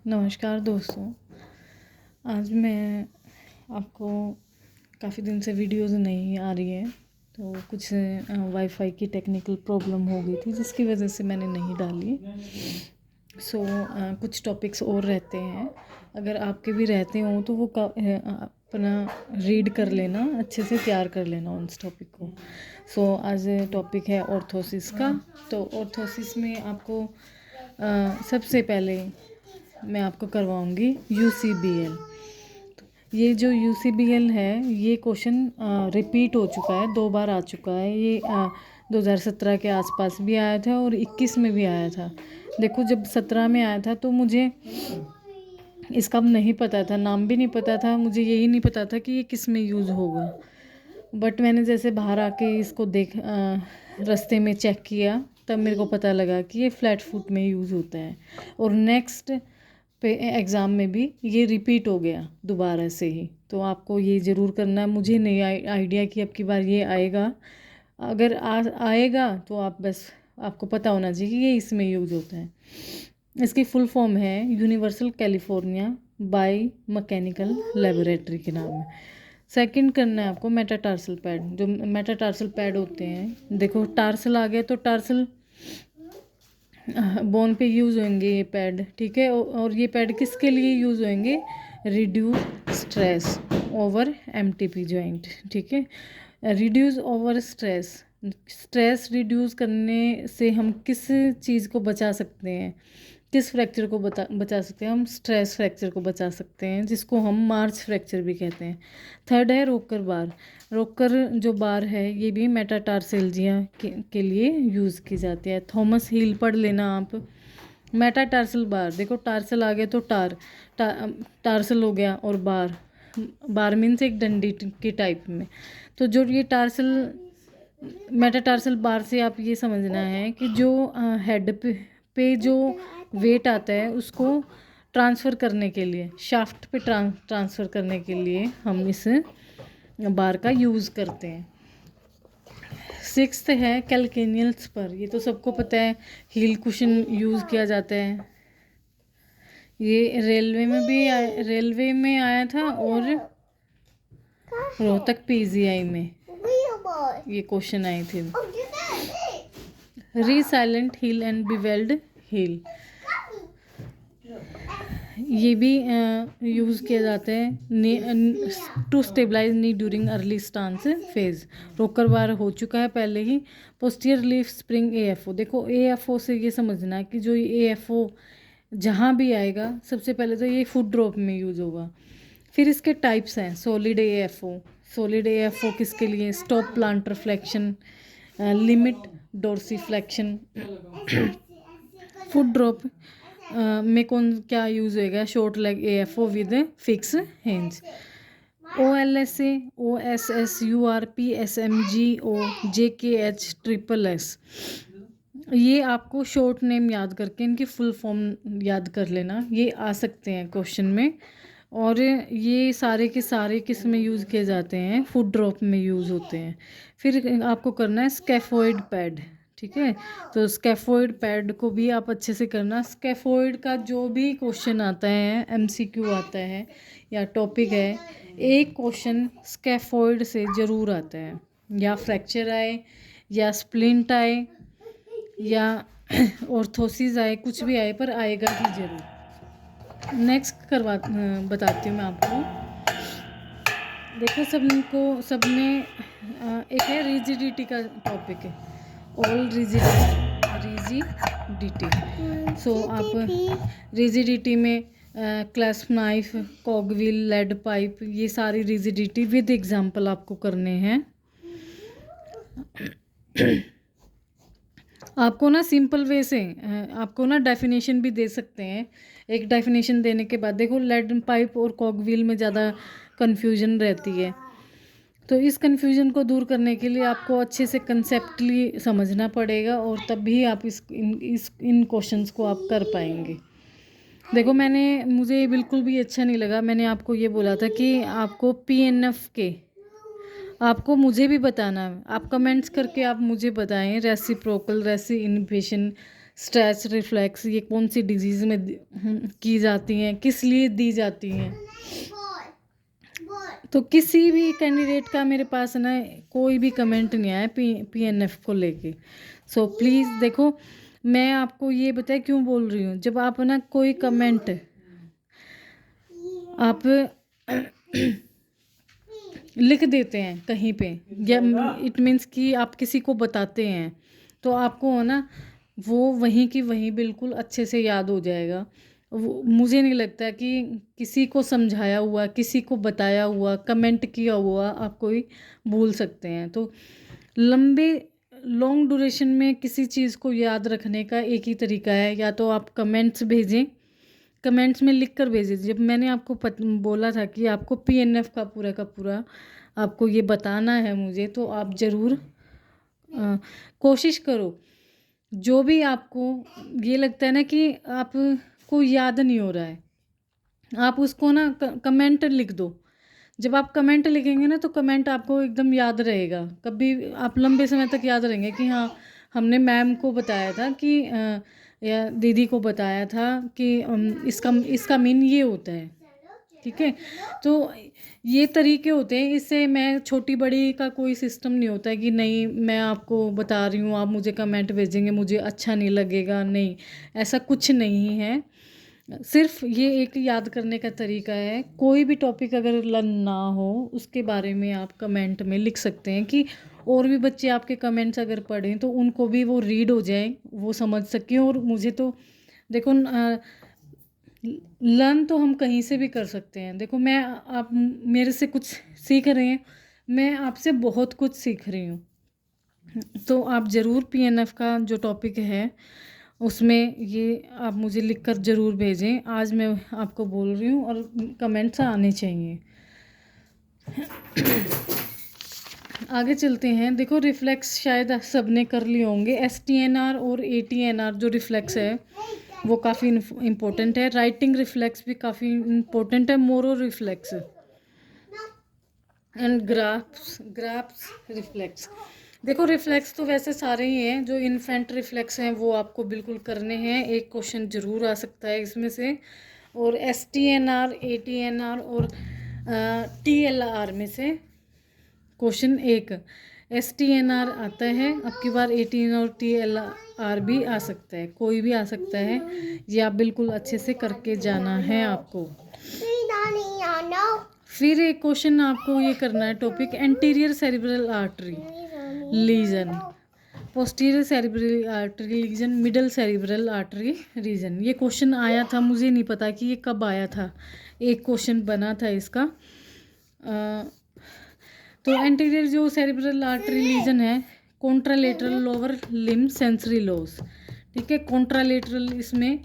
नमस्कार दोस्तों। आज मैं आपको काफ़ी दिन से वीडियोस नहीं आ रही है, तो कुछ वाईफाई की टेक्निकल प्रॉब्लम हो गई थी जिसकी वजह से मैंने नहीं डाली। कुछ टॉपिक्स और रहते हैं, अगर आपके भी रहते हों तो वो अपना रीड कर लेना, अच्छे से तैयार कर लेना उस टॉपिक को। आज टॉपिक है ऑर्थोसिस का। तो ऑर्थोसिस में आपको सबसे पहले मैं आपको करवाऊंगी UCBL। ये जो UCBL है, ये क्वेश्चन रिपीट हो चुका है, 2 बार आ चुका है। ये 2017 के आसपास भी आया था और 21 में भी आया था। देखो, जब 17 में आया था तो मुझे इसका नहीं पता था, नाम भी नहीं पता था, मुझे यही नहीं पता था कि ये किस में यूज़ होगा। बट मैंने जैसे बाहर आके इसको रास्ते में चेक किया, तब मेरे को पता लगा कि ये फ्लैट फुट में यूज़ होता है। और नेक्स्ट पे एग्ज़ाम में भी ये रिपीट हो गया दोबारा से ही। तो आपको ये ज़रूर करना है। मुझे नहीं आइडिया कि अब की बार ये आएगा। अगर आएगा तो आपको पता होना चाहिए कि ये इसमें यूज़ होता है। इसकी फुल फॉर्म है universal California by mechanical laboratory के नाम है। सेकंड करना है आपको मेटाटार्सल पैड। जो मेटाटार्सल पैड होते हैं, देखो टार्सल आ गया तो टार्सल बोन पे यूज़ होंगे ये पैड, ठीक है। और ये पैड किसके लिए यूज़ होंगे? Reduce stress over MTP joint, ठीक है। रिड्यूस ओवर स्ट्रेस रिड्यूस करने से हम किस चीज़ को बचा सकते हैं, किस फ्रैक्चर को बचा सकते हैं? हम स्ट्रेस फ्रैक्चर को बचा सकते हैं, जिसको हम मार्च फ्रैक्चर भी कहते हैं। थर्ड है रोकर बार। रोकर जो बार है ये भी मेटाटार्सेल्जिया के लिए यूज़ की जाती है। थॉमस हील पढ़ लेना आप। मेटाटार्सल बार, देखो टार्सल आ गया तो टार्सल हो गया, और बार मीन्स एक डंडी के टाइप में। तो जो ये मेटाटार्सल बार से आप ये समझना है कि जो हेड पे जो वेट आता है उसको ट्रांसफ़र करने के लिए, शाफ्ट पे ट्रांसफ़र करने के लिए हम इस बार का यूज़ करते हैं। सिक्स्थ है कैल्केनियल्स पर। ये तो सबको पता है, हील कुशन यूज़ किया जाता है। ये रेलवे में आया था और रोहतक PGI में ये क्वेश्चन आए थे। Resilient heel and bevelled heel, ये भी यूज़ किया जाता है to stabilise knee during early stance phase. Rocker bar हो चुका है पहले ही। पोस्टीरियर लीफ स्प्रिंग AFO, देखो AFO से ये समझना है कि जो AFO जहाँ भी आएगा सबसे पहले तो ये फुट ड्रॉप में यूज़ होगा। फिर इसके टाइप्स हैं। सॉलिड AFO किसके लिए? Stop plantar flexion, limit dorsiflexion. Foot drop में क्या यूज़ होएगा? Short leg AFO with fix hinge. OLSA, OSS, URP, SMGO, JKH, SSS। ये आपको शॉर्ट नेम याद करके इनकी फुल फॉर्म याद कर लेना, ये आ सकते हैं क्वेश्चन में। और ये सारे के सारे किस में यूज़ किए जाते हैं? फुट ड्रॉप में यूज़ होते हैं। फिर आपको करना है स्कैफोइड पैड, ठीक है। तो स्कैफोइड पैड को भी आप अच्छे से करना। स्कैफोइड का जो भी क्वेश्चन आता है, MCQ आता है या टॉपिक है, एक क्वेश्चन स्कैफोइड से ज़रूर आता है। या फ्रैक्चर आए, या स्प्लिंट आए, या ऑर्थोसिस आए, कुछ भी आए, पर आएगा ही ज़रूर। नेक्स्ट बताती हूँ मैं आपको। देखो, सब में एक है रिजिडिटी का टॉपिक है, ऑल रिजिडिटी। आप रिजिडिटी में क्लैस्प नाइफ, कॉगविल, लेड पाइप, ये सारी रिजिडिटी विद एग्जांपल आपको करने हैं। आपको ना सिंपल वे से आपको ना डेफिनेशन भी दे सकते हैं। एक डेफिनेशन देने के बाद देखो, लेड पाइप और कॉगविल में ज़्यादा कन्फ्यूजन रहती है, तो इस कन्फ्यूजन को दूर करने के लिए आपको अच्छे से कंसेप्टली समझना पड़ेगा, और तब भी आप इन क्वेश्चंस को आप कर पाएंगे। देखो, मुझे बिल्कुल भी अच्छा नहीं लगा। मैंने आपको ये बोला था कि आपको PNF के आपको मुझे भी बताना है। आप कमेंट्स करके आप मुझे बताएं, रेसिप्रोकल, रेसी इनहिबिशन, स्ट्रेस रिफ्लेक्स ये कौन सी डिजीज़ में की जाती हैं, किस लिए दी जाती हैं। तो किसी भी कैंडिडेट का मेरे पास ना कोई भी कमेंट नहीं आया पीएनएफ को लेके। सो प्लीज़ देखो, मैं आपको ये बताया क्यों बोल रही हूँ, जब आप ना कोई कमेंट आप लिख देते हैं कहीं पे, या इट मीन्स कि आप किसी को बताते हैं, तो आपको ना वो वहीं की वहीं बिल्कुल अच्छे से याद हो जाएगा। मुझे नहीं लगता कि किसी को समझाया हुआ, किसी को बताया हुआ, कमेंट किया हुआ आप कोई भूल सकते हैं। तो लॉन्ग ड्यूरेशन में किसी चीज़ को याद रखने का एक ही तरीका है, या तो आप कमेंट्स भेजें, कमेंट्स में लिख कर भेजें। जब मैंने आपको बोला था कि आपको पीएनएफ का पूरा आपको ये बताना है मुझे, तो आप ज़रूर कोशिश करो। जो भी आपको ये लगता है ना कि आपको याद नहीं हो रहा है, आप उसको ना कमेंट लिख दो। जब आप कमेंट लिखेंगे ना तो कमेंट आपको एकदम याद रहेगा, कभी आप लंबे समय तक याद रहेंगे कि हाँ हमने मैम को बताया था कि या दीदी को बताया था कि इसका मीन ये होता है। ठीक है, तो ये तरीके होते हैं। इससे मैं छोटी बड़ी का कोई सिस्टम नहीं होता है कि नहीं मैं आपको बता रही हूँ, आप मुझे कमेंट भेजेंगे, मुझे अच्छा नहीं लगेगा, नहीं, ऐसा कुछ नहीं है। सिर्फ ये एक याद करने का तरीका है। कोई भी टॉपिक अगर लर्न ना हो उसके बारे में आप कमेंट में लिख सकते हैं कि और भी बच्चे आपके कमेंट्स अगर पढ़ें तो उनको भी वो रीड हो जाए, वो समझ सकें। और मुझे तो देखो लर्न तो हम कहीं से भी कर सकते हैं। देखो मैं, आप मेरे से कुछ सीख रहे हैं, मैं आपसे बहुत कुछ सीख रही हूँ। तो आप ज़रूर पीएनएफ का जो टॉपिक है उसमें ये आप मुझे लिखकर ज़रूर भेजें। आज मैं आपको बोल रही हूँ और कमेंट्स आने चाहिए। आगे चलते हैं। देखो रिफ्लेक्स शायद सबने कर लिए होंगे। एसटीएनआर और एटीएनआर जो रिफ्लेक्स है वो काफ़ी इम्पोर्टेंट है। राइटिंग रिफ्लेक्स भी काफ़ी इम्पोर्टेंट है। Moro reflex and graphs reflex. देखो रिफ्लेक्स तो वैसे सारे ही हैं, जो इन्फेंट रिफ्लेक्स हैं वो आपको बिल्कुल करने हैं। एक क्वेश्चन ज़रूर आ सकता है इसमें से। और एसटीएनआर, एटीएनआर और टीएलआर में से क्वेश्चन एक एसटीएनआर आता है, अब की बार एटीएनआर और टीएलआर भी आ सकता है, कोई भी आ सकता है। ये आप बिल्कुल अच्छे से करके जाना है आपको। फिर एक क्वेश्चन आपको ये करना है topic anterior cerebral artery lesion, posterior cerebral artery lesion, middle cerebral artery region. ये क्वेश्चन आया था, मुझे नहीं पता कि ये कब आया था, एक क्वेश्चन बना था इसका। तो एंटीरियर जो सेरिब्रल आर्टरी लीजन है, contralateral lower limb sensory loss. ठीक है, कॉन्ट्रालेटरल इसमें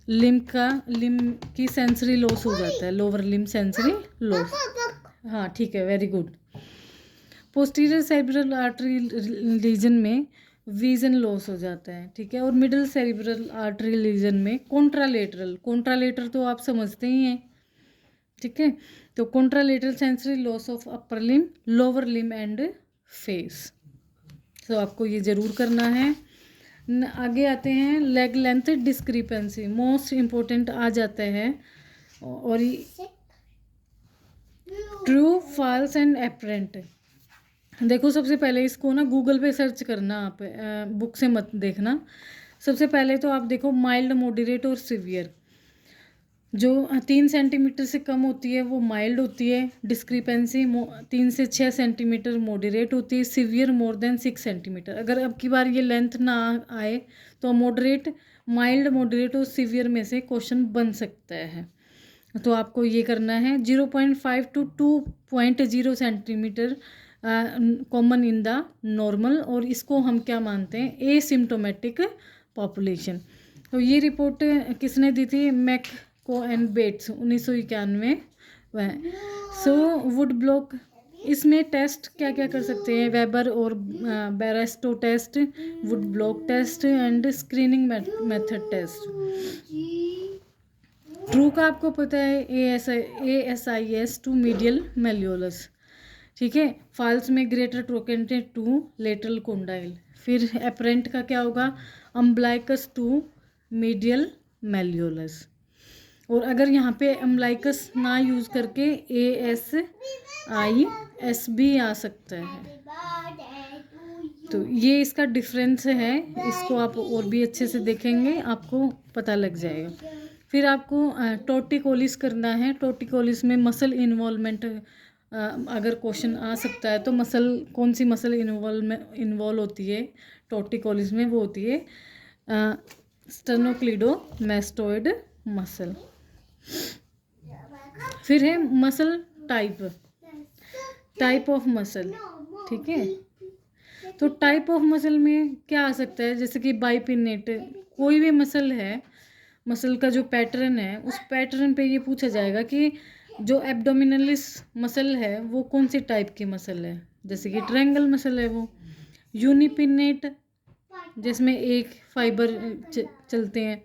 लिम की सेंसरी लॉस हो जाता है, लोअर लिम सेंसरी लॉस। हाँ ठीक है, very good. Posterior cerebral artery lesion में विजन लॉस हो जाता है। ठीक है, और मिडल सेरिब्रल आर्टरी लीजन में कॉन्ट्रालेटरल तो आप समझते ही हैं। ठीक है, तो contralateral sensory loss of upper limb, lower limb and face. तो आपको ये ज़रूर करना है। आगे आते हैं leg length discrepancy, most important आ जाता है। और ट्रू, फॉल्स एंड एपरेंट। देखो सबसे पहले इसको ना गूगल पे सर्च करना, आप बुक से मत देखना। सबसे पहले तो आप देखो माइल्ड, मॉडरेट और सीवियर। जो 3 सेंटीमीटर से कम होती है वो माइल्ड होती है डिस्क्रिपेंसी, 3 से 6 सेंटीमीटर मॉडरेट होती है, सीवियर मोर देन 6 सेंटीमीटर। अगर अब की बार ये लेंथ ना आए तो मॉडरेट, माइल्ड, मॉडरेट और सीवियर में से क्वेश्चन बन सकता है। तो आपको ये करना है 0.5 to 2.0 centimetre common in the normal, और इसको हम क्या मानते हैं, एसिम्टोमेटिक पॉपुलेशन। तो ये रिपोर्ट किसने दी थी, मैक को एंड बेट्स 1991 वह। सो वुड ब्लॉक, इसमें टेस्ट क्या क्या कर सकते हैं, वेबर और बेरेस्टो test, wood block test and screening method test. True का आपको पता है ASIS टू मीडियल मेल्योलस। ठीक है, फॉल्स में ग्रेटर ट्रोकेंटे टू लेटरल कोंडाइल। फिर एपरेंट का क्या होगा, अम्बलाइकस टू मीडियल मेल्यूलस। और अगर यहाँ पे अम्बलाइकस ना यूज़ करके ASIS भी आ सकता है। तो ये इसका डिफरेंस है, इसको आप और भी अच्छे से देखेंगे आपको पता लग जाएगा। फिर आपको टोर्टिकोलिस करना है। टोर्टिकोलिस में मसल इन्वॉल्वमेंट अगर क्वेश्चन आ सकता है तो मसल, कौन सी मसल इन्वॉल्व होती है टोर्टिकोलिस में, वो होती है स्टर्नोक्लीडोमास्टोइड मसल। फिर है मसल टाइप ऑफ मसल, ठीक है। तो टाइप ऑफ मसल में क्या आ सकता है, जैसे कि बाइपिनेट, कोई भी मसल है, मसल का जो पैटर्न है उस पैटर्न पे ये पूछा जाएगा कि जो एब्डोमिनलिस मसल है वो कौन सी टाइप की मसल है, जैसे कि ट्रायंगल मसल है वो। यूनिपिनेट जिसमें एक फाइबर चलते हैं,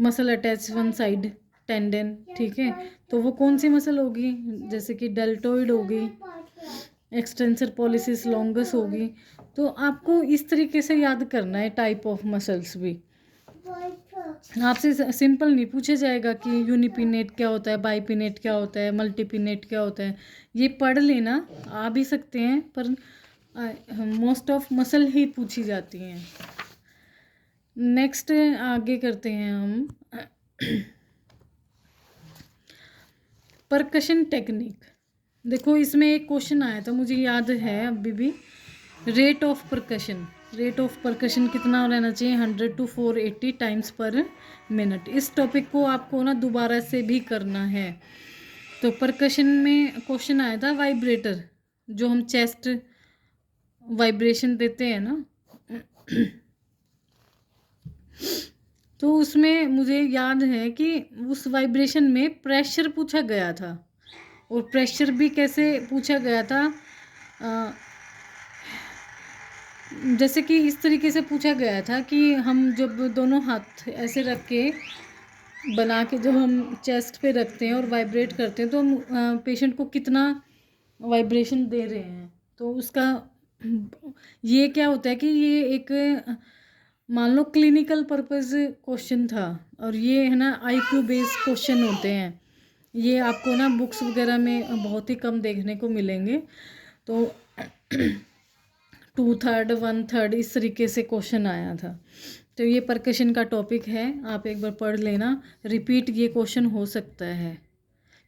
muscle attach one side tendon, ठीक है, तो वो कौन सी मसल होगी, जैसे कि डेल्टोइड होगी, एक्सटेंसर पॉलिसिस लॉन्गस होगी। तो आपको इस तरीके से याद करना है टाइप ऑफ मसल्स भी। आपसे सिंपल नहीं पूछा जाएगा कि यूनिपिनेट क्या होता है, बाइपिनेट क्या होता है, मल्टीपिनेट क्या होता है। ये पढ़ लेना, आ भी सकते हैं पर मोस्ट ऑफ मसल ही पूछी जाती हैं। नेक्स्ट आगे करते हैं हम परकशन टेक्निक। देखो इसमें एक क्वेश्चन आया था, मुझे याद है अभी भी, रेट ऑफ परकशन कितना रहना चाहिए, 100 to 480 टाइम्स पर मिनट। इस टॉपिक को आपको ना दोबारा से भी करना है। तो परकशन में क्वेश्चन आया था वाइब्रेटर, जो हम चेस्ट वाइब्रेशन देते हैं ना, तो उसमें मुझे याद है कि उस वाइब्रेशन में प्रेशर पूछा गया था। और प्रेशर भी कैसे पूछा गया था, जैसे कि इस तरीके से पूछा गया था कि हम जब दोनों हाथ ऐसे रख के बना के जब हम चेस्ट पे रखते हैं और वाइब्रेट करते हैं तो हम पेशेंट को कितना वाइब्रेशन दे रहे हैं। तो उसका ये क्या होता है कि ये एक मान लो क्लिनिकल पर्पस क्वेश्चन था, और ये है ना IQ बेस्ड क्वेश्चन होते हैं। ये आपको ना बुक्स वगैरह में बहुत ही कम देखने को मिलेंगे। तो 2/3 1/3 इस तरीके से क्वेश्चन आया था। तो ये परकशन का टॉपिक है, आप एक बार पढ़ लेना। रिपीट ये क्वेश्चन हो सकता है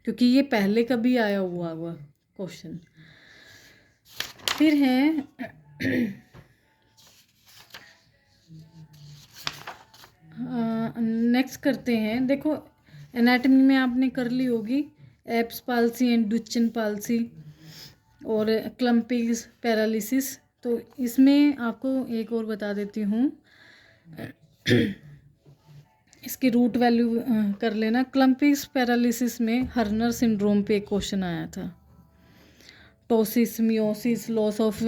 क्योंकि ये पहले कभी आया हुआ क्वेश्चन। फिर है नेक्स्ट करते हैं। देखो एनाटॉमी में आपने कर ली होगी, abs palsy and Duchen palsy और क्लम्पिंग पैरालिसिस। तो इसमें आपको एक और बता देती हूँ, इसकी रूट वैल्यू कर लेना। क्लम्पिंग पैरालिसिस में हर्नर सिंड्रोम पे एक क्वेश्चन आया था। टोसिस, मियोसिस, लॉस ऑफ,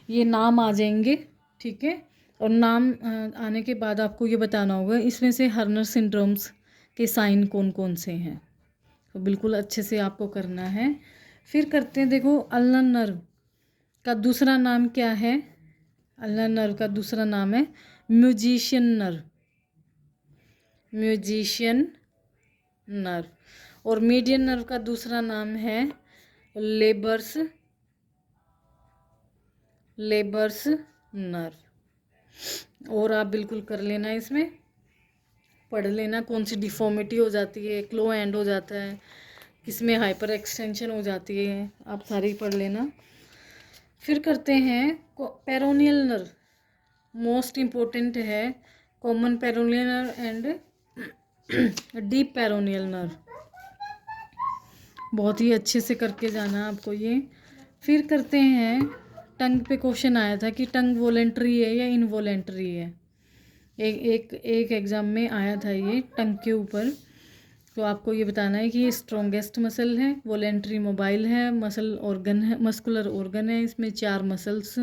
ये नाम आ जाएंगे, ठीक है। और नाम आने के बाद आपको ये बताना होगा इसमें से हर्नर सिंड्रोम्स के साइन कौन कौन से हैं। तो बिल्कुल अच्छे से आपको करना है। फिर करते हैं, देखो अल्नर नर्व का दूसरा नाम क्या है। अल्नर नर्व का दूसरा नाम है म्यूजिशियन नर्व। और मीडियन नर्व का दूसरा नाम है लेबर्स नर्व। और आप बिल्कुल कर लेना, इसमें पढ़ लेना कौन सी डिफॉर्मिटी हो जाती है, क्लो एंड हो जाता है, किसमें हाइपर एक्सटेंशन हो जाती है, आप सारी पढ़ लेना। फिर करते हैं पेरोनियल नर्व, मोस्ट इम्पोर्टेंट है, common peroneal nerve and deep peroneal nerve. बहुत ही अच्छे से करके जाना आपको ये। फिर करते हैं टंग पे क्वेश्चन आया था कि टंग वॉलेंट्री है या इनवॉलेंट्री है। एक एग्ज़ाम में आया था ये टंग के ऊपर। तो आपको ये बताना है कि ये स्ट्रॉन्गेस्ट मसल है, वॉलेंट्री मोबाइल है, मसल ऑर्गन है, मस्कुलर ऑर्गन है। इसमें 4 मसल्स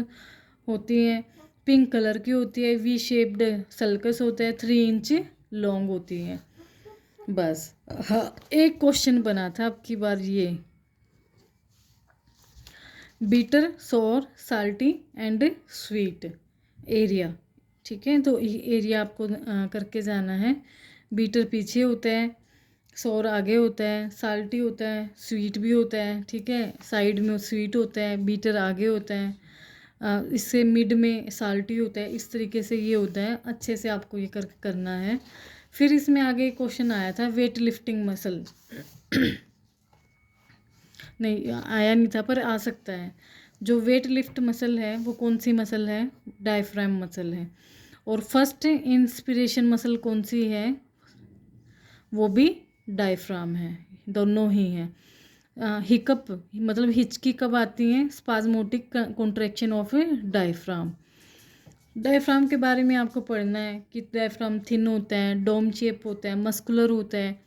होती हैं, पिंक कलर की होती है, वी शेप्ड सल्कस होता है, 3 इंच लॉन्ग होती है। बस हाँ, एक क्वेश्चन बना था अब की बार ये, बीटर, सोर, साल्टी एंड स्वीट, एरिया, ठीक है। तो एरिया आपको करके जाना है। बीटर पीछे होता है, सोर आगे होता है, साल्टी होता है, स्वीट भी होता है, ठीक है। साइड में स्वीट होता है, बीटर आगे होता है, इससे मिड में साल्टी होता है। इस तरीके से ये होता है, अच्छे से आपको ये करना है। फिर इसमें आगे क्वेश्चन आया था वेट लिफ्टिंग मसल नहीं आया नहीं था, पर आ सकता है। जो वेट लिफ्ट मसल है वो कौन सी मसल है? डायफ्राम मसल है। और फर्स्ट इंस्पिरेशन मसल कौन सी है? वो भी डायफ्राम है, दोनों ही हैं। हिकअप मतलब हिचकी कब आती है? Spasmodic contraction of diaphragm. Diaphragm के बारे में आपको पढ़ना है कि डायफ्राम थिन होता है, डोम शेप होता है, मस्कुलर होता है,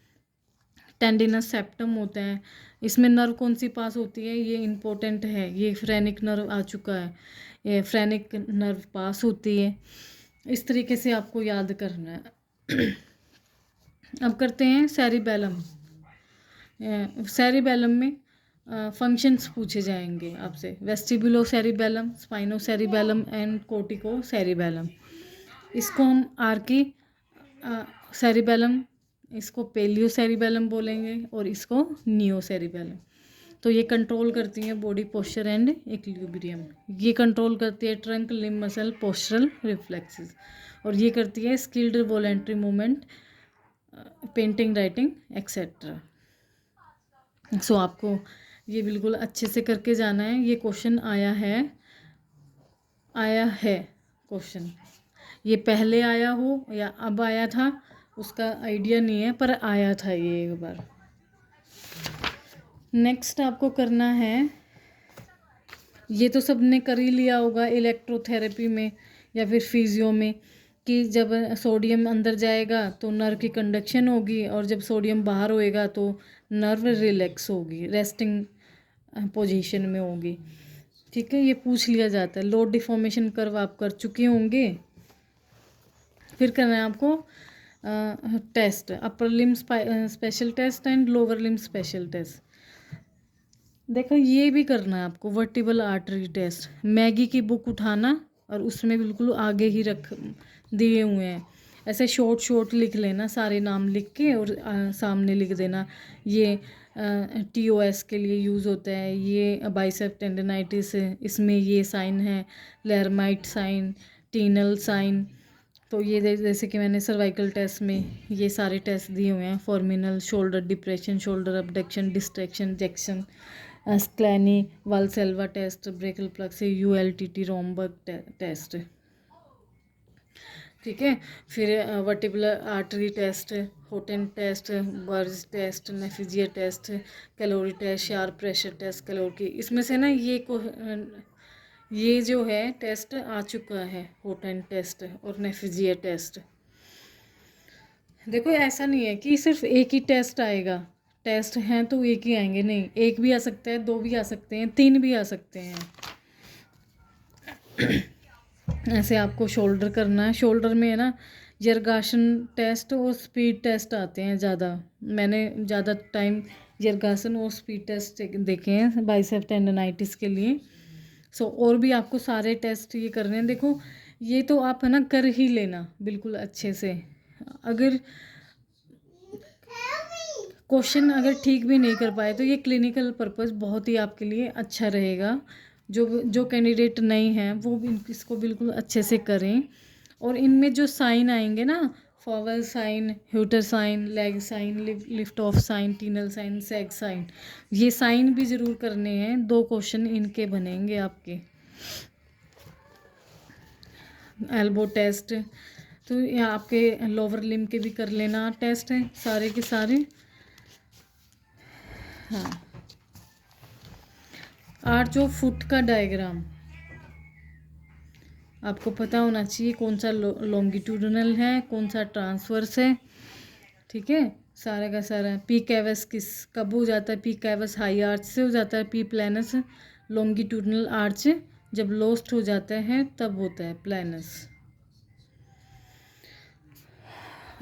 टेंडिनस सेप्टम होता है। इसमें नर्व कौन सी पास होती है? ये इम्पोर्टेंट है, ये फ्रेनिक नर्व आ चुका है, ये फ्रेनिक नर्व पास होती है। इस तरीके से आपको याद करना है। अब करते हैं सेरिबेलम। सेरिबेलम में फंक्शंस पूछे जाएंगे आपसे। Vestibulocerebellum, spinocerebellum and corticocerebellum. इसको हम आर्की सेरिबेलम, इसको पेलियो सेरिबेलम बोलेंगे, और इसको नियो सेरिबेलम। तो ये कंट्रोल करती हैं बॉडी पोस्चर एंड इक्विलिब्रियम। ये कंट्रोल करती है trunk limb muscle postural reflexes, और ये करती है skilled voluntary movement, painting, writing etcetera. So आपको ये बिल्कुल अच्छे से करके जाना है। ये क्वेश्चन आया है क्वेश्चन, ये पहले आया हो या अब आया था उसका आइडिया नहीं है, पर आया था ये एक बार। नेक्स्ट आपको करना है, ये तो सबने कर ही लिया होगा इलेक्ट्रोथेरेपी में या फिर फिजियो में, कि जब सोडियम अंदर जाएगा तो नर्व की कंडक्शन होगी, और जब सोडियम बाहर होएगा तो नर्व रिलैक्स होगी, रेस्टिंग पोजीशन में होगी, ठीक है। ये पूछ लिया जाता है। लोड डिफॉर्मेशन कर्व आप कर चुके होंगे। फिर करना है आपको test, upper limb special test and lower limb special test. देखो ये भी करना है आपको, वर्टिबल आर्टरी टेस्ट। मैगी की बुक उठाना और उसमें बिल्कुल आगे ही रख दिए हुए हैं, ऐसे शॉर्ट शॉर्ट लिख लेना, सारे नाम लिख के, और सामने लिख देना ये TOS के लिए यूज़ होता है, ये बाइसेप टेंडनाइटिस इसमें ये साइन है, लेरमाइट साइन, टीनल साइन। तो ये जैसे कि मैंने सर्वाइकल टेस्ट में ये सारे टेस्ट दिए हुए हैं, foraminal, shoulder depression, shoulder abduction, distraction, Jackson, scalene, Valsalva test, brachial plug से ULTT रोमबर्ग टेस्ट, ठीक है। फिर vertebral artery test, Hautant test, Berg test, Naffziger test, calorie test, sharp pressure test, calorie. इसमें से ना ये जो है टेस्ट आ चुका है, होटन टेस्ट और नेफिजिया टेस्ट। देखो ऐसा नहीं है कि सिर्फ एक ही टेस्ट आएगा, टेस्ट हैं तो एक ही आएंगे, नहीं, एक भी आ सकता है, दो भी आ सकते हैं, तीन भी आ सकते हैं। ऐसे आपको शोल्डर करना है। शोल्डर में है ना यर्गासन टेस्ट और स्पीड टेस्ट आते हैं ज़्यादा। मैंने ज़्यादा टाइम यर्गासन और स्पीड टेस्ट देखे हैं बाइसेप टेंडनाइटिस के लिए। और भी आपको सारे टेस्ट ये करने हैं। देखो ये तो आप है ना कर ही लेना बिल्कुल अच्छे से। अगर क्वेश्चन अगर ठीक भी नहीं कर पाए तो ये क्लिनिकल पर्पस बहुत ही आपके लिए अच्छा रहेगा। जो कैंडिडेट नहीं हैं वो भी इसको बिल्कुल अच्छे से करें। और इनमें जो साइन आएंगे ना, Fowler sign, Hueter sign, leg sign, lift off sign, Tinel sign, sag sign, ये साइन भी ज़रूर करने हैं। 2 क्वेश्चन इनके बनेंगे आपके। एल्बो टेस्ट, तो ये आपके लोअर लिम्ब के भी कर लेना टेस्ट है सारे के सारे। हाँ, आर्च ऑफ फुट का डायग्राम आपको पता होना चाहिए, कौन सा लॉन्गिट्यूडनल है, कौन सा ट्रांसवर्स है, ठीक है। सारा का सारा पी कैवस किस कब हो जाता है? पी कैवस हाई आर्च से हो जाता है। पी प्लैनस लॉन्गिट्यूडनल आर्च जब लॉस्ट हो जाता है तब होता है प्लैनस।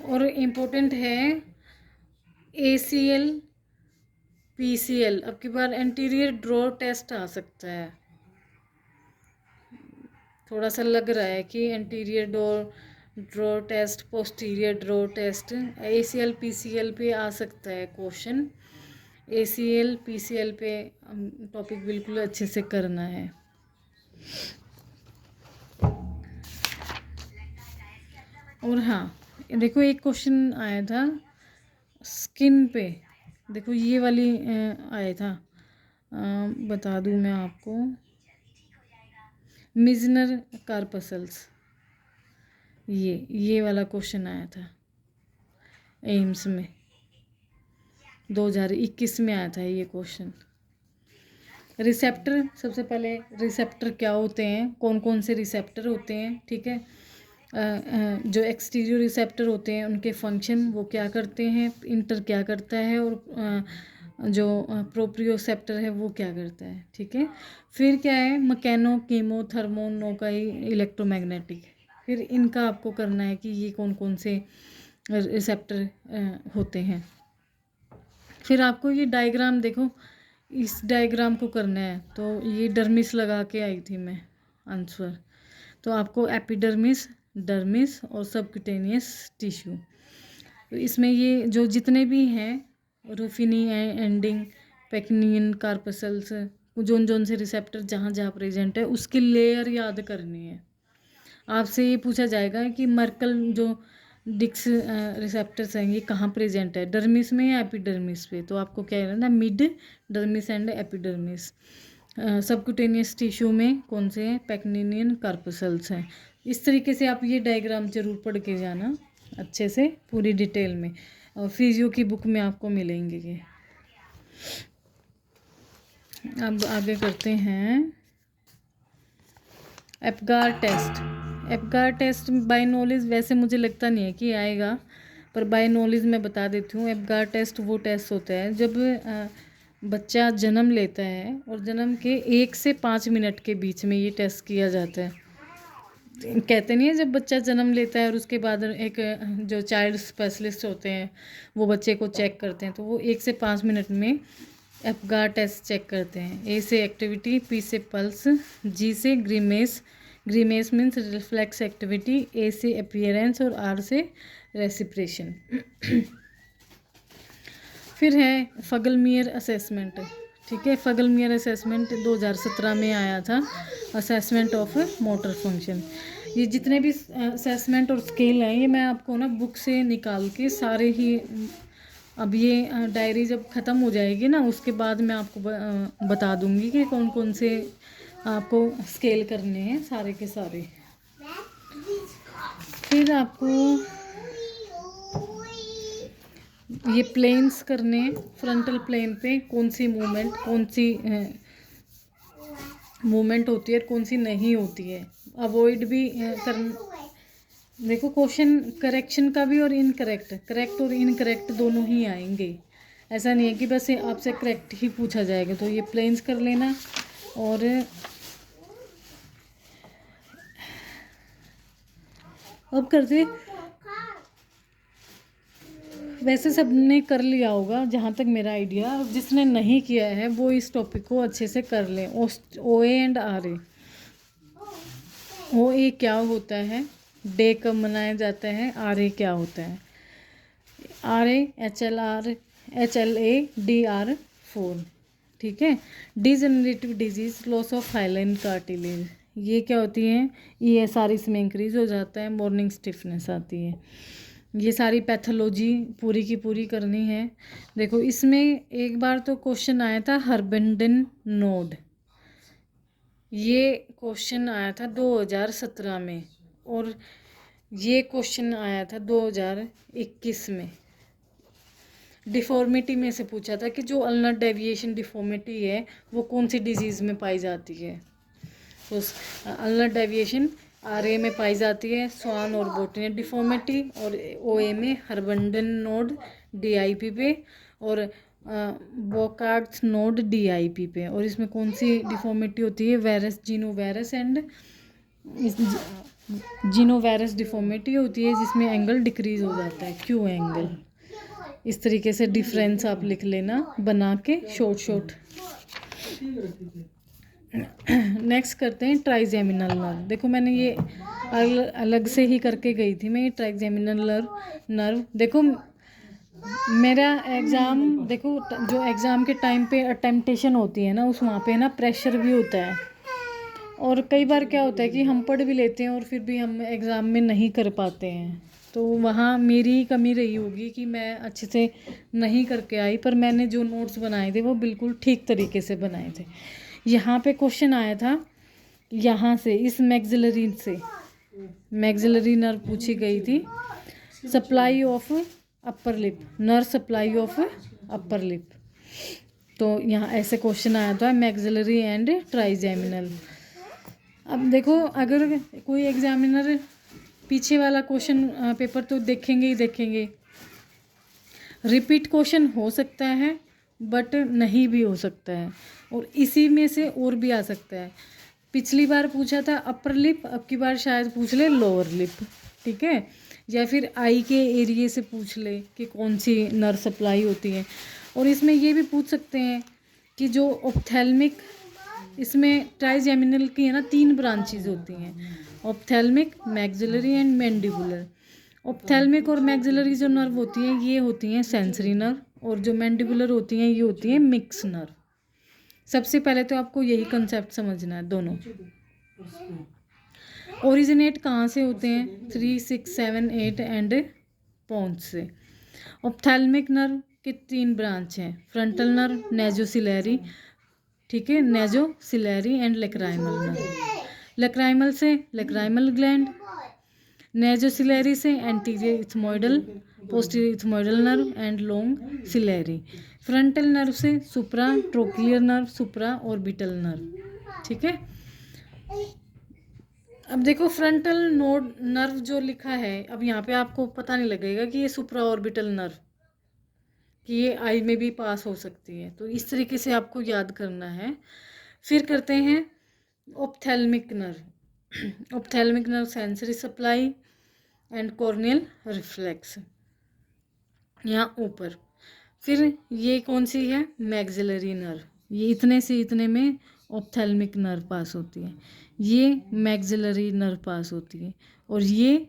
और इम्पोर्टेंट है ACL PCL। अब की बार एंटीरियर ड्रॉ टेस्ट आ सकता है, थोड़ा सा लग रहा है कि anterior door draw test, posterior draw test, ACL PCL पे आ सकता है क्वेश्चन। ACL PCL पे टॉपिक बिल्कुल अच्छे से करना है। और हाँ, देखो एक क्वेश्चन आया था स्किन पे, देखो ये वाली आया था, बता दूँ मैं आपको, मिजनर कार्पसल्स, ये वाला क्वेश्चन आया था एम्स में 2021 में आया था ये क्वेश्चन। रिसेप्टर, सबसे पहले रिसेप्टर क्या होते हैं, कौन कौन से रिसेप्टर होते हैं, ठीक है। जो एक्सटीरियर रिसेप्टर होते हैं उनके फंक्शन वो क्या करते हैं, इंटर क्या करता है, और जो प्रोप्रियोसेप्टर है वो क्या करता है, ठीक है। फिर क्या है, मकैनो, कीमो, थर्मो, नोकाई, इलेक्ट्रोमैग्नेटिक। फिर इनका आपको करना है कि ये कौन कौन से रिसेप्टर होते हैं। फिर आपको ये डायग्राम देखो, इस डायग्राम को करना है, तो ये डर्मिस लगा के आई थी मैं आंसर। तो आपको एपिडर्मिस, डर्मिस और सबक्यूटेनियस टिश्यू, तो इसमें ये जो जितने भी हैं रूफिनी एंडिंग, पेक्नियन, कार्पसल्स, जोन जोन से रिसेप्टर जहाँ जहाँ प्रेजेंट है उसकी लेयर याद करनी है। आपसे ये पूछा जाएगा कि मर्कल जो डिक्स रिसेप्टर्स हैं ये कहाँ प्रेजेंट है, डर्मिस में या एपिडर्मिस पे, तो आपको क्या है ना, mid dermis and epidermis. Subcutaneous tissue में कौन से हैं, पेक्निनियन, कार्पसल्स हैं। इस तरीके से आप ये डायग्राम जरूर पढ़ के जाना अच्छे से, पूरी डिटेल में, और फिजियो की बुक में आपको मिलेंगे ये। अब आगे करते हैं एप्गार टेस्ट। एप्गार टेस्ट बाय नॉलेज वैसे मुझे लगता नहीं है कि आएगा, पर बाय नॉलेज मैं बता देती हूँ। एप्गार टेस्ट वो टेस्ट होता है जब बच्चा जन्म लेता है और जन्म के 1 से 5 मिनट के बीच में ये टेस्ट किया जाता है। कहते नहीं है, जब बच्चा जन्म लेता है और उसके बाद एक जो चाइल्ड स्पेशलिस्ट होते हैं वो बच्चे को चेक करते हैं, तो वो 1 से 5 मिनट में एप्गार टेस्ट चेक करते हैं। ए से एक्टिविटी, पी से पल्स, जी से ग्रीमेस, ग्रीमेस मीन्स रिफ्लेक्स एक्टिविटी, ए से अपीयरेंस और आर से रेसिप्रेशन। फिर है फगलमियर असेसमेंट, ठीक है। फगलमियर असेसमेंट 2017 में आया था, असेसमेंट ऑफ मोटर फंक्शन। ये जितने भी असेसमेंट और स्केल हैं ये मैं आपको ना बुक से निकाल के सारे ही, अब ये डायरी जब ख़त्म हो जाएगी ना उसके बाद मैं आपको बता दूंगी कि कौन कौन से आपको स्केल करने हैं, सारे के सारे। फिर आपको ये प्लेन्स करने हैं, फ्रंटल प्लेन पे कौन सी मूवमेंट होती है और कौन सी नहीं होती है, अवॉइड भी कर। देखो क्वेश्चन करेक्शन का भी और इनकरेक्ट, करेक्ट और इनकरेक्ट दोनों ही आएंगे, ऐसा नहीं है कि बस आपसे करेक्ट ही पूछा जाएगा। तो ये प्लेन्स कर लेना। और अब करते, वैसे सब ने कर लिया होगा जहाँ तक मेरा आइडिया, जिसने नहीं किया है वो इस टॉपिक को अच्छे से कर लें। OA and RA। OA क्या होता है, डे कब मनाया जाता है, RA क्या होता है। RA HLA-DR4, ठीक है। Degenerative disease, loss of hyaline cartilage, ये क्या होती है, ESR इसमें इंक्रीज हो जाता है, मॉर्निंग स्टिफनेस आती है। ये सारी पैथोलॉजी पूरी की पूरी करनी है। देखो इसमें एक बार तो क्वेश्चन आया था हर्बेंडन नोड, ये क्वेश्चन आया था 2017 में, और ये क्वेश्चन आया था 2021 में। डिफॉर्मिटी में से पूछा था कि जो अल्नर डेविएशन डिफॉर्मिटी है वो कौन सी डिजीज़ में पाई जाती है। तो अल्नर डेविएशन RA में पाई जाती है, स्वान और बोटनियर डिफॉर्मिटी, और OA में हर्बेंडन नोड DIP पे, और बोकार्ड्स नोड DIP पे। और इसमें कौन सी डिफॉर्मिटी होती है, वेरस जीनोवेरस एंड जीनोवेरस डिफॉर्मिटी होती है जिसमें एंगल डिक्रीज हो जाता है, Q एंगल। इस तरीके से डिफरेंस आप लिख लेना बना के शॉर्ट। नेक्स्ट करते हैं ट्राइजेमिनल नर्व। देखो मैंने ये अलग से ही करके गई थी मैं, ये ट्राइजेमिनल नर्व। देखो मेरा एग्ज़ाम, देखो जो एग्ज़ाम के टाइम पे अटेम्पटेशन होती है ना, उस वहाँ पे ना प्रेशर भी होता है। और कई बार क्या होता है कि हम पढ़ भी लेते हैं और फिर भी हम एग्ज़ाम में नहीं कर पाते हैं। तो वहाँ मेरी कमी रही होगी कि मैं अच्छे से नहीं करके आई, पर मैंने जो नोट्स बनाए थे वो बिल्कुल ठीक तरीके से बनाए थे। यहाँ पे क्वेश्चन आया था, यहाँ से इस मैक्सिलरी से मैक्सिलरी नर्व पूछी गई थी। Supply of upper lip, nerve supply of upper lip. तो यहाँ ऐसे क्वेश्चन आया था, मैक्सिलरी एंड ट्राइजेमिनल। अब देखो अगर कोई एग्जामिनर पीछे वाला क्वेश्चन पेपर तो देखेंगे ही देखेंगे, रिपीट क्वेश्चन हो सकता है बट नहीं भी हो सकता है, और इसी में से और भी आ सकता है। पिछली बार पूछा था अपर लिप, अब की बार शायद पूछ ले लोअर लिप, ठीक है, या फिर आई के एरिए से पूछ ले कि कौन सी नर्व सप्लाई होती है। और इसमें ये भी पूछ सकते हैं कि जो ऑप्थेल्मिक, इसमें ट्राइजेमिनल की है ना 3 ब्रांचेज होती हैं, ophthalmic, maxillary and mandibular. Ophthalmic और मैक्सिलरी जो नर्व होती हैं ये होती हैं सेंसरी नर्व, और जो मैंडिबुलर होती हैं ये होती हैं मिक्स नर्व। सबसे पहले तो आपको यही कंसेप्ट समझना है। दोनों ओरिजिनेट कहाँ से होते हैं, 3, 6, 7, 8 एंड पोन्स से। ऑप्थेल्मिक नर्व के 3 ब्रांच हैं, फ्रंटल नर्व, नेजोसिलरी, ठीक है, nasociliary and lacrimal nerve. Lacrimal से लेक्राइमल ग्लैंड, नेजोसिलरी से anterior ethmoidal, posterior ethmoidal nerve and long ciliary. Frontal nerve से supratrochlear nerve, supraorbital nerve, ठीक है। अब देखो फ्रंटल नोड नर्व जो लिखा है, अब यहाँ पे आपको पता नहीं लगेगा कि ये सुप्रा ऑर्बिटल नर्व, कि ये आई में भी पास हो सकती है, तो इस तरीके से आपको याद करना है। फिर करते हैं ophthalmic nerve. Ophthalmic nerve sensory supply and corneal reflex, यहाँ ऊपर। फिर ये कौन सी है, मैक्सिलरी नर्व, ये इतने से इतने में ऑप्थेल्मिक नर्व पास होती है, ये मैक्सिलरी नर्व पास होती है, और ये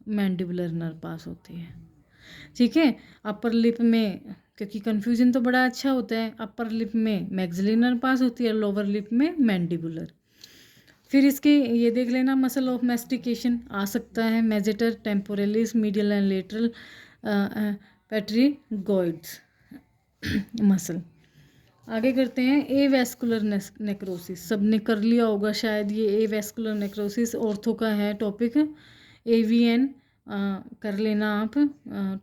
मैंडिबुलर नर्व पास होती है, ठीक है। अपर लिप में, क्योंकि कन्फ्यूजन तो बड़ा अच्छा होता है, अपर लिप में मैक्सिलरी नर्व पास होती है, लोअर लिप में मैंडिबुलर। फिर इसके ये देख लेना, मसल ऑफ मैस्टिकेशन आ सकता है, मेजेटर, temporalis, medial and lateral पेट्रीगॉइड्स muscle. आगे करते हैं ए वेस्कुलर नेक्रोसिस। सब ने कर लिया होगा शायद ये ए वेस्कुलर नेक्रोसिस, ऑर्थो का है टॉपिक, AVN कर लेना आप,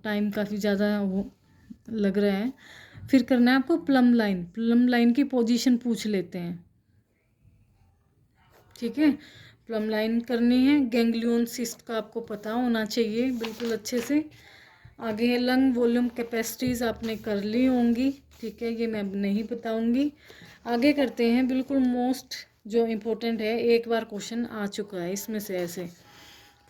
टाइम काफ़ी ज़्यादा वो लग रहा है। फिर करना है आपको प्लम लाइन, प्लम लाइन की पोजीशन पूछ लेते हैं, ठीक है, प्लम लाइन करनी है। गैंग्लियन सिस्ट का आपको पता होना चाहिए बिल्कुल अच्छे से। आगे है लंग वॉल्यूम कैपेसिटीज़, आपने कर ली होंगी, ठीक है, ये मैं नहीं बताऊंगी। आगे करते हैं बिल्कुल मोस्ट जो इम्पोर्टेंट है, एक बार क्वेश्चन आ चुका है इसमें से, ऐसे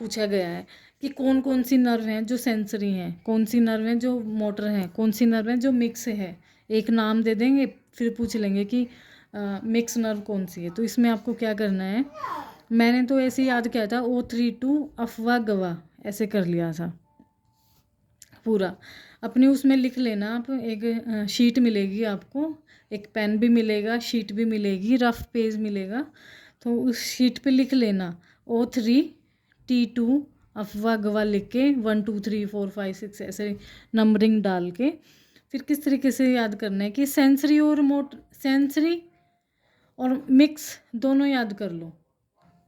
पूछा गया है कि कौन कौन सी नर्व हैं जो सेंसरी हैं, कौन सी नर्व हैं जो मोटर हैं, कौन सी नर्व हैं जो मिक्स है। एक नाम दे देंगे, फिर पूछ लेंगे कि मिक्स नर्व कौन सी है। तो इसमें आपको क्या करना है, मैंने तो ऐसे याद किया था, O32 अफवा गवा ऐसे कर लिया था पूरा। अपने उसमें लिख लेना आप, एक शीट मिलेगी आपको, एक पेन भी मिलेगा, शीट भी मिलेगी, रफ पेज मिलेगा, तो उस शीट पे लिख लेना O3T2 अफवा गवा लिख के 1 2 3 4 5 6 ऐसे नंबरिंग डाल के। फिर किस तरीके से याद करना है कि सेंसरी और मिक्स दोनों याद कर लो,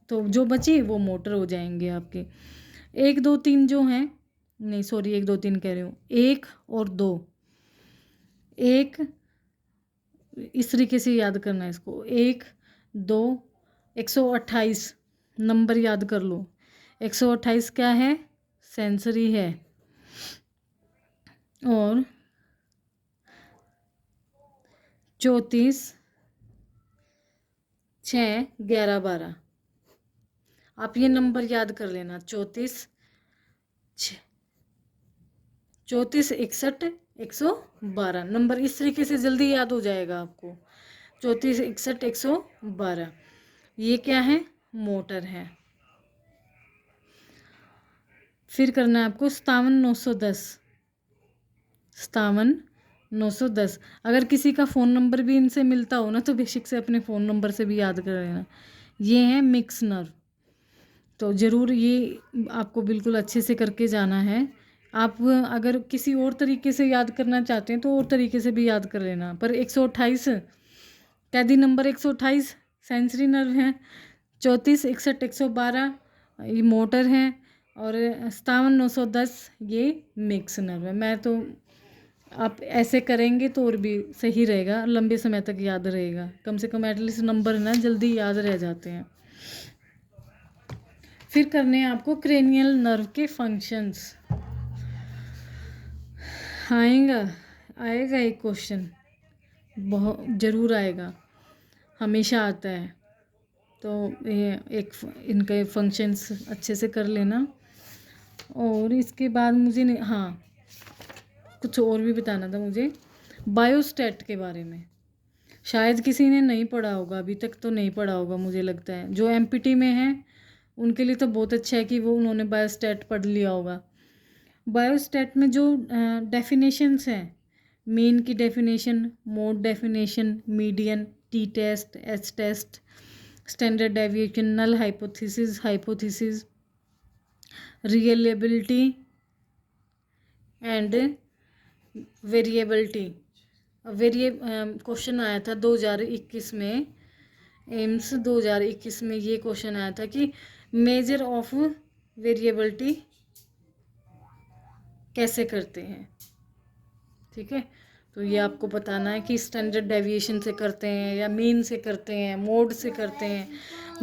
तो जो बची वो मोटर हो जाएंगे आपके। 1 2 3 जो हैं, नहीं सॉरी 1 2 3 कह रही हूँ, 1 और 2, 1 इस तरीके से याद करना है इसको, 1 2 128 नंबर याद कर लो। 128 क्या है, सेंसरी है, और 34 6 11 12, आप ये नंबर याद कर लेना, 34 61 112 नंबर, इस तरीके से जल्दी याद हो जाएगा आपको। 34, 61, 112, ये क्या है? मोटर है। फिर करना है आपको 57,910, 57,910। अगर किसी का फ़ोन नंबर भी इनसे मिलता हो ना तो बेशक से अपने फ़ोन नंबर से भी याद कर लेना। ये है मिक्स नर्व, तो ज़रूर ये आपको बिल्कुल अच्छे से करके जाना है। आप अगर किसी और तरीके से याद करना चाहते हैं तो और तरीके से भी याद कर लेना, पर 128 कैदी नंबर 128 सेंसरी नर्व है, 34, 61, 112 ये मोटर है, और 57,910 ये मिक्स नर्व है। मैं तो आप ऐसे करेंगे तो और भी सही रहेगा, लंबे समय तक याद रहेगा, कम से कम एटलीस्ट नंबर ना जल्दी याद रह जाते हैं। फिर करने हैं आपको क्रेनियल नर्व के फंक्शंस। आएगा एक क्वेश्चन, बहुत ज़रूर आएगा, हमेशा आता है, तो ये एक इनके फंक्शंस अच्छे से कर लेना। और इसके बाद मुझे कुछ और भी बताना था मुझे बायोस्टैट के बारे में। शायद किसी ने नहीं पढ़ा होगा, अभी तक तो नहीं पढ़ा होगा मुझे लगता है। जो एमपीटी में है उनके लिए तो बहुत अच्छा है कि वो उन्होंने बायोस्टैट पढ़ लिया होगा। बायोस्टैट में जो डेफिनेशंस हैं, मीन की definition, mode definition, median, T test, H test, standard deviation, null hypothesis, reliability and variability. Question आया था 2021 में, एम्स 2021 में ये क्वेश्चन आया था कि मेजर ऑफ वेरिएबिलिटी कैसे करते हैं। ठीक है, तो ये आपको बताना है कि स्टैंडर्ड डेविएशन से करते हैं या मीन से करते हैं, मोड से करते हैं।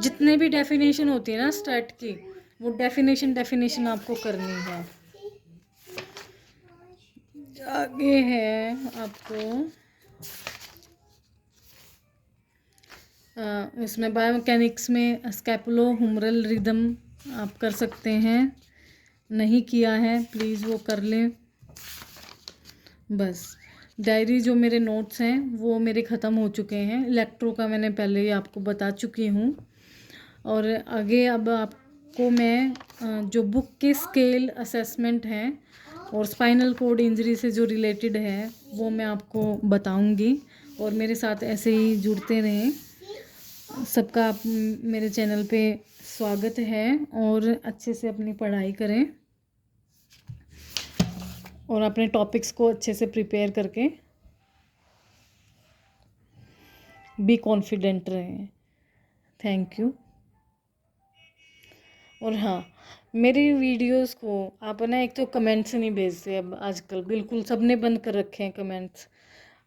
जितने भी डेफिनेशन होती है ना स्टैट की, वो डेफिनेशन आपको करनी है। आगे है आपको इसमें बायोमैकेनिक्स में स्कैपुलो हुमरल रिदम आप कर सकते हैं, नहीं किया है प्लीज़ वो कर लें। बस डायरी जो मेरे नोट्स हैं वो मेरे ख़त्म हो चुके हैं, इलेक्ट्रो का मैंने पहले ही आपको बता चुकी हूँ। और आगे अब आपको मैं जो बुक के स्केल असेसमेंट हैं और स्पाइनल कोड इंजरी से जो रिलेटेड है वो मैं आपको बताऊंगी, और मेरे साथ ऐसे ही जुड़ते रहें। सबका आप मेरे चैनल पे स्वागत है, और अच्छे से अपनी पढ़ाई करें और अपने टॉपिक्स को अच्छे से प्रिपेयर करके बी कॉन्फिडेंट रहें। Thank you. और हाँ, मेरी वीडियोस को आप ना एक तो कमेंट्स नहीं भेजते अब आजकल, बिल्कुल सबने बंद कर रखे हैं कमेंट्स।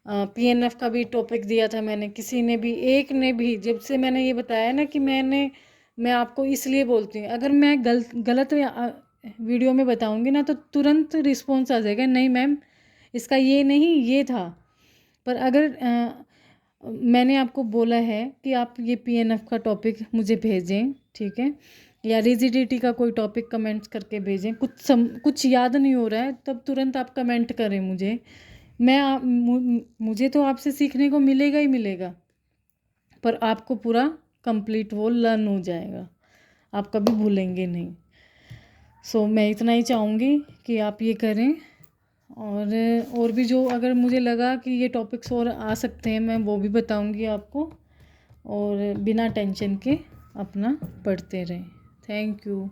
पीएनएफ का भी टॉपिक दिया था मैंने, किसी ने भी, एक ने भी, जब से मैंने ये बताया ना कि मैं आपको इसलिए बोलती हूँ, अगर मैं गलत वीडियो में बताऊँगी ना तो तुरंत रिस्पॉन्स आ जाएगा, नहीं मैम इसका ये नहीं ये था। पर अगर मैंने आपको बोला है कि आप ये पीएनएफ का टॉपिक मुझे भेजें, ठीक है, या रिजिडिटी का कोई टॉपिक कमेंट्स करके भेजें, कुछ याद नहीं हो रहा है तब तुरंत आप कमेंट करें मुझे। मुझे तो आपसे सीखने को मिलेगा ही मिलेगा, पर आपको पूरा कंप्लीट वो लर्न हो जाएगा, आप कभी भूलेंगे नहीं। सो मैं इतना ही चाहूँगी कि आप ये करें, और भी जो अगर मुझे लगा कि ये टॉपिक्स और आ सकते हैं मैं वो भी बताऊँगी आपको, और बिना टेंशन के अपना पढ़ते रहें। Thank you.